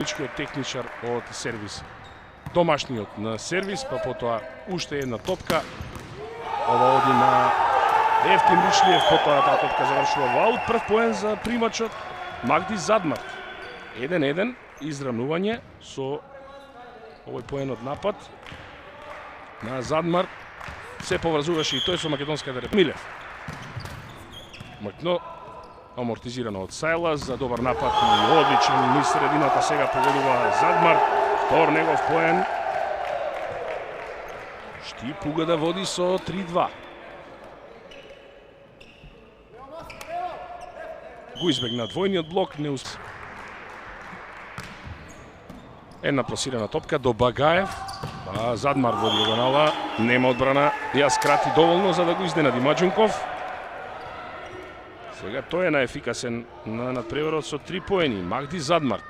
Техничар од сервис. Домашниот на сервис, па потоа уште една топка. Ова оди на Евтим Ричлиев, потоа таа топка завршува во аут. Прв поен за примачот Магди Задмарт. 1-1, израмнување со овој поен од напад на Задмарт. Се поврзуваше и тој со македонската република. Милев. Макно амортизирано од Сајла за добар напад и одличен низ средината, сега погодува Задмарт. Втор негов поен. Штипуга да води со 3-2. Го избегна двојниот блок, не успе. Една пласирана топка до Багаев. Задмарт води диагонала, нема одбрана, ја скрати доволно за да го изненади Маџунков. Сега тој е наефикасен на надпреварот со 3 поени. Магди Задмарт.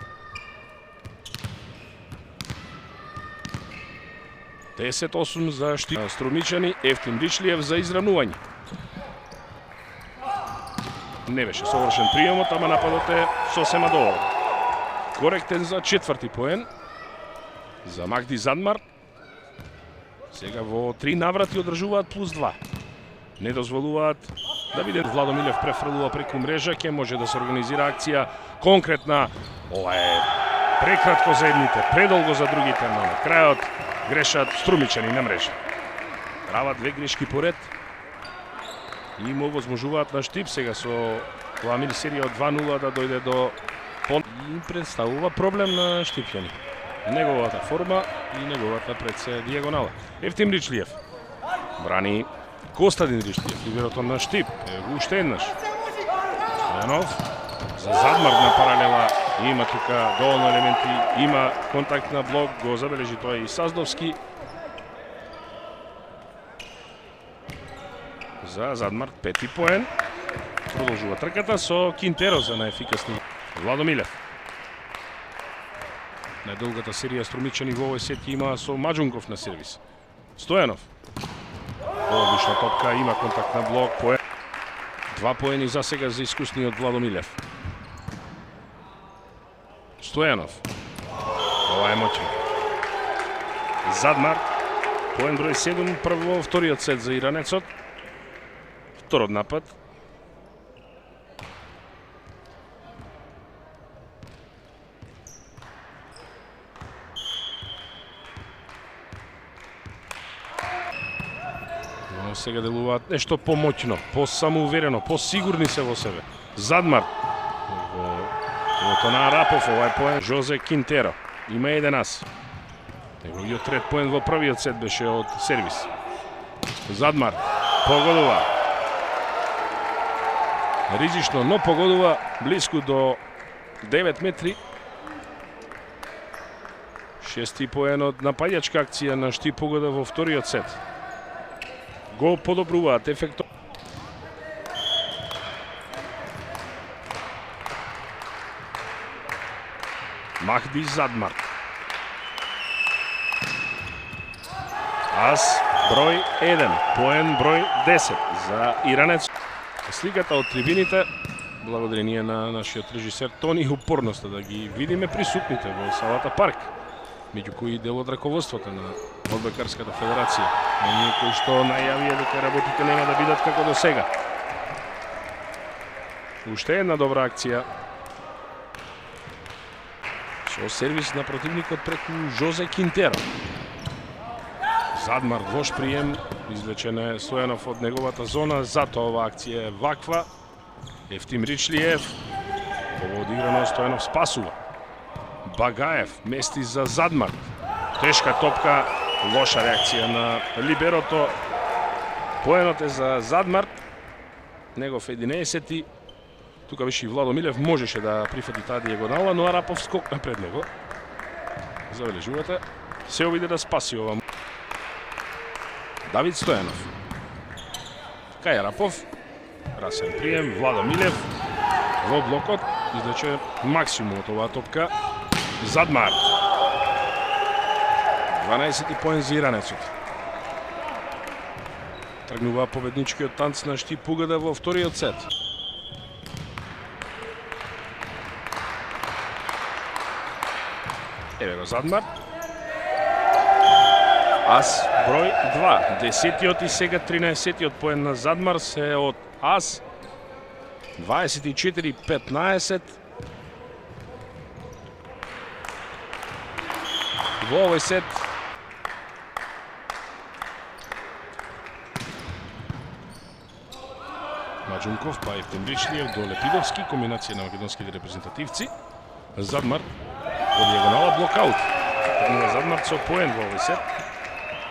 10-8 за Струмичани. Евтим Ричлиев за изравнување. Не беше совршен приемот, ама нападот е сосема доволен. Коректен за 4ти поен за Магди Задмарт. Сега во 3 наврати одржуваат плюс 2. Не дозволуваат да видат. Владо Милев префрлува преку мрежа, ќе може да се организира акција конкретна. Ова е прекратко за едните, предолго за другите, но на крајот грешат Струмичани на мрежа. Прават 2 грешки поред и му возможуваат на Штип сега со оваа мини серија од 2-0 да дојде до пон. И представува проблем на Штипјани. Неговата форма и неговата предсе диагонала. Евтим Ричлиев брани Костадин Ричлиев, либерото на Штип. Уште еднаш. Стојанов за Задмарт на паралела. Има тука доволно елементи, има контакт на блок, го забележи тој и Саздовски. За Задмарт 5ти поен. Продолжува трката со Кинтеро за наефикасни. Владо Милев. Најдолгата серија Струмичани во овој сет има со Маџунков на сервис. Стојанов. Одлична топка, има контакт на блок. 2 поени за сега за искусниот Владо Милев. Стојанов. Ова е моќен. Задмарт. Поен број 7, прво во вториот сет за иранецот. Второт напад. Но сега делуваат нешто помоќно, посамоуверено, посигурни се во себе. Задмарт. Во на Арапов, ова е поен Жозе Кинтеро. Има 11. Неговиот трет поен во првиот сет беше од сервис. Задмарт погодува. Ризично, но погодува близко до 9 метри. 6ти поен од напаѓачка акција на Штипугада во вториот сет. Го подобруваат ефектот. Магди Задмарт. Ас број 1, поен број 10 за иранец. Сликата од трибините, благодарение на нашиот режисер Тони, упорноста да ги видиме присутните во салата Парк, меѓу кои дел од раководството на Одбекарската федерација. Оние кои што најавија дека работите нема да бидат како до сега. Уште една добра акција со сервис на противникот преку Жозе Кинтеро. Задмарт вош прием, извлечен е Стојанов од неговата зона, затоа оваа акција е ваква. Евтим Ричлиев, ово одиграно, Стојанов спасува. Багаев мести за Задмарт. Тешка топка, лоша реакција на либерото. Поенот е за Задмарт, негов 11-ти. Тука беше и Владо Милев, можеше да прифати таа диагонала, но Арапов скокна пред него. Забележувате, се обиде да спаси ова. Давид Стојанов. Кај Арапов. Расен прием, Владо Милев во блокот, извлече максимум од оваа топка. Задмарт. 12 поен за иранецот. Тргнува победничкиот танц на Штипугада во вториот сет. Еве го Задмар. Ас број 2. 10-тиот и сега 13-тиот поен на Задмар се од Ас. 24-15. Во овој сет Маџунков, па Евтим Ричлиев до Лепидовски, комбинација на македонските репрезентативци. Задмар во дијагонала блокаут. Тргнува Задмар со поен во овој сет.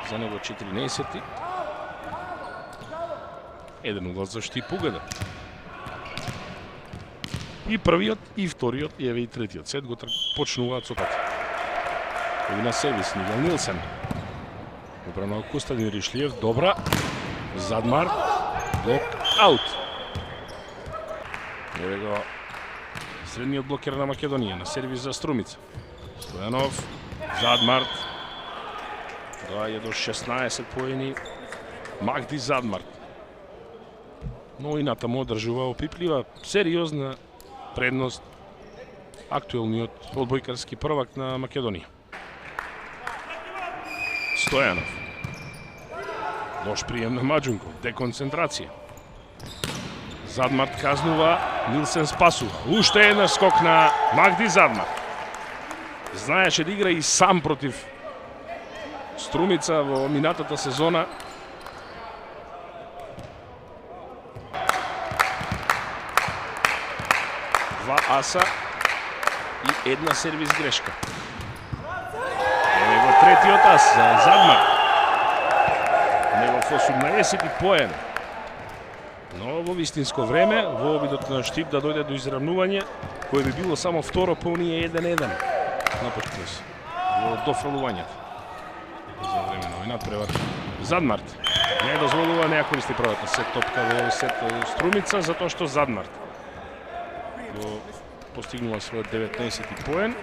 За него 14-ти. Еден угол за Штип Угада. И првиот, и вториот, и еве и третиот сет го почнуваат со пати. Еви на сервис Нигел Нилсен. Убрано од Костадин Ришлиев, добра. Задмар, блок аут. Еве го средниот блокер на Македонија на сервис за Струмица. Стојанов, Задмар. Доаѓа до 16 поени. Магди Задмар. Но и натаму одржува опиплива, сериозна предност актуелниот одбојкарски првак на Македонија. Стојанов. Лош прием на Маџунков, деконцентрација. Задмар казнува, Нилсен спасува. Уште еднаш скок на Магди Задмар. Знаеше да игра и сам против Струмица во минатата сезона. Два аса и една сервис грешка. Ево третиот ас за Задмар. Негов 18-ти поен. Но во вистинско време, во обидот на Штип да дојде до изравнување, кој би било само второ по оние 1-1 на почеток во дофрлувањето. За време на овој надпревар. Задмар не дозволува, не ја користи првата сет топка во овој сет Струмица, затоа што Задмар го постигнува својот 19-ти поен.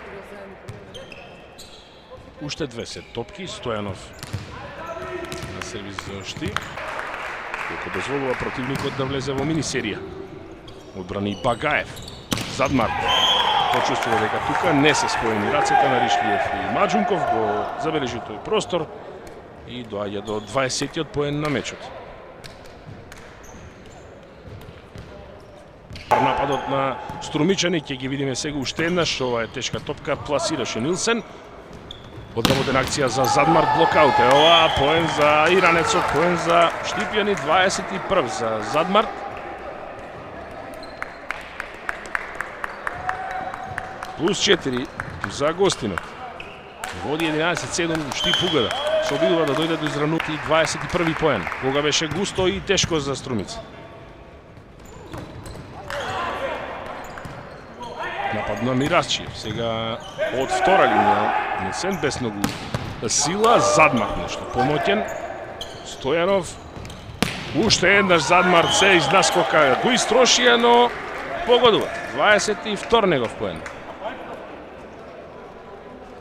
Уште две сет топки, Стојанов на сервис за Штип, кој дозволува противникот да влезе во мини-серија. Одбрани Багаев. Задмар почувствува дека тука не се споени рацете на Ришлиев и Маџунков, го забележи тој простор и доаѓа до 20-тиот поен на мечот. Нападот на Струмичани ќе ги видиме сега уште еднаш. Ова е тешка топка, пласираше Нилсен. Одработена акција за Задмар, блокаут. Ова поен за иранецот, поен за Штипјани, 21 за Задмар. Плюс 4 за гостинот. Води 11-7 Штип Угада. Се обидува да дојде до изравнути 21 поен, кога беше густо и тешко за Струмица. Напад на Мирасчиев, сега од втора линија, Нилсен без многу сила, Задмар нешто помоќен. Стојанов, уште еднаш Задмар се изнаскока, го истрошија, но погодува. 22 негов поен.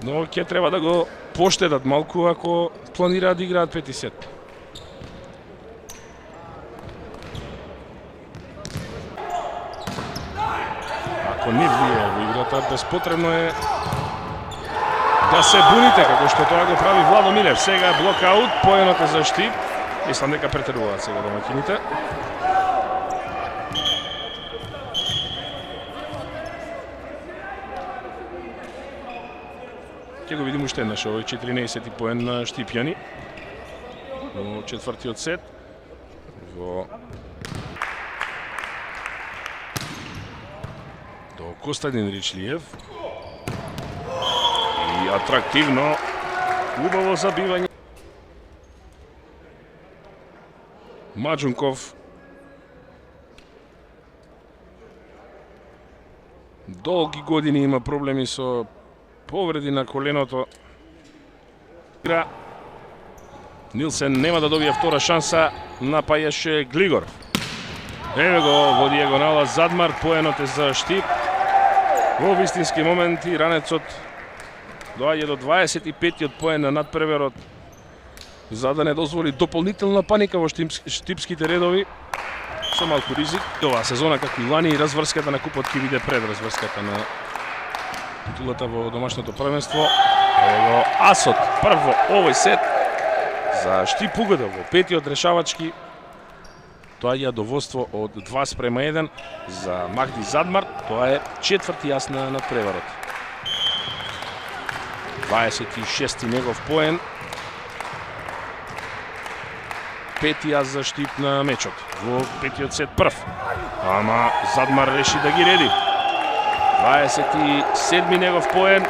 Но ќе треба да го поштедат малку ако планираат да играат пети сет. Ако не влие во играта, безпотребно е да се буните, како што тоа го прави Владо Милев. Сега блокаут, поенот е за Штип. Мислам дека претеруваат сега домаќините. Ќе го видим уште еднаш овој 14-ти поен на Штипјани во четвртиот сет. Во до Костадин Ричлиев. И атрактивно, убаво забивање. Маџунков долги години има проблеми со повреди на коленото. Нилсен нема да добие втора шанса, напајаше Глигор. Еве го во дијагонала Задмар, поенот е за Штип. Во вистински момент иранецот доаѓа до 25-тиот поен на надпреверот, за да не дозволи дополнителна паника во штипските редови. Со малку ризик. Оваа сезона, како и лани, разврската на купот ќе биде пред разврската на титулата во домашното првенство. Ево асот прво овој сет за Штип Угода во петиот решавачки. Тоа е доволство од 2:1 за Махди Задмар. Тоа е четврти јас на надпреварот. 26-ти негов поен. Пети јас за Штип на мечот во петиот сет прв. Ама Задмар реши да ги реди. 27-ми негов поен.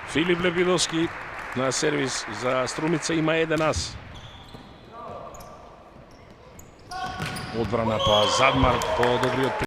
Филип Лебидовски на сервис за Струмица има 1 ас. Одбрана па Задмар по добриот